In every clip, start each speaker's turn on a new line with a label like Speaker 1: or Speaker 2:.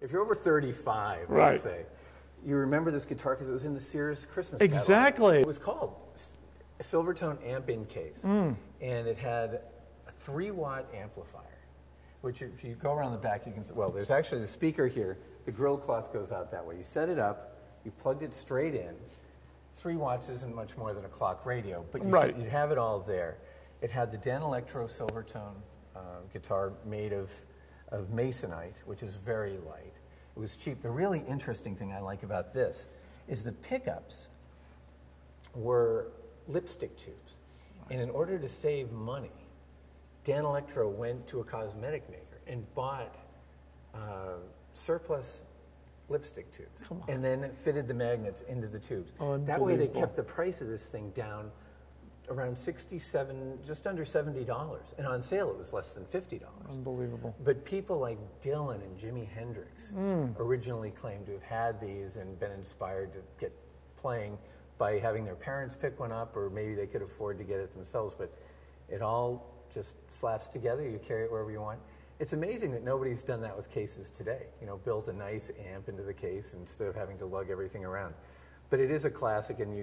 Speaker 1: if you're over 35,
Speaker 2: Right.
Speaker 1: let's say, you remember this guitar because it was in the Sears Christmas catalog.
Speaker 2: Exactly.
Speaker 1: It was called a Silvertone amp-in case, and it had a 3-watt amplifier, which if you go around the back, you can see, well, there's actually the speaker here. The grill cloth goes out that way. You set it up, you plugged it straight in. 3 watts isn't much more than a clock radio, but you have it all there. It had the Dan Electro Silvertone guitar made of masonite, which is very light. It was cheap. The really interesting thing I like about this is the pickups were lipstick tubes. And in order to save money, Dan Electro went to a cosmetic maker and bought surplus lipstick tubes and then fitted the magnets into the tubes. That way they kept the price of this thing down around $67, just under $70. And on sale it was less than $50.
Speaker 2: Unbelievable.
Speaker 1: But people like Dylan and Jimi Hendrix originally claimed to have had these and been inspired to get playing by having their parents pick one up, or maybe they could afford to get it themselves. But it all just slaps together. You carry it wherever you want. It's amazing that nobody's done that with cases today. You know, built a nice amp into the case instead of having to lug everything around. But it is a classic, and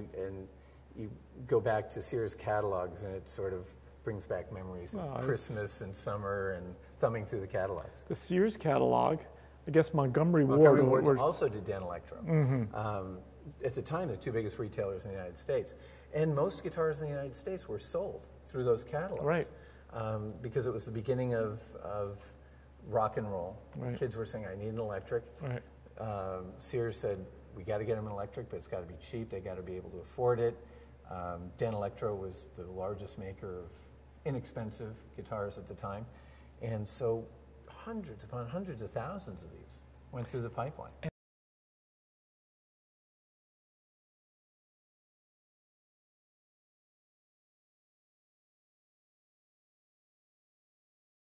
Speaker 1: you go back to Sears catalogs, and it sort of brings back memories of Christmas and summer and thumbing through the catalogs.
Speaker 2: The Sears catalog, I guess Montgomery
Speaker 1: Ward also did Dan Electro. At the time, the 2 biggest retailers in the United States. And most guitars in the United States were sold through those catalogs.
Speaker 2: Right.
Speaker 1: Because it was the beginning of rock and roll.
Speaker 2: Right.
Speaker 1: Kids were saying, I need an electric.
Speaker 2: Right.
Speaker 1: Sears said, we got to get them an electric, but it's got to be cheap. They got to be able to afford it. Dan Electro was the largest maker of inexpensive guitars at the time. And so hundreds upon hundreds of thousands of these went through the pipeline.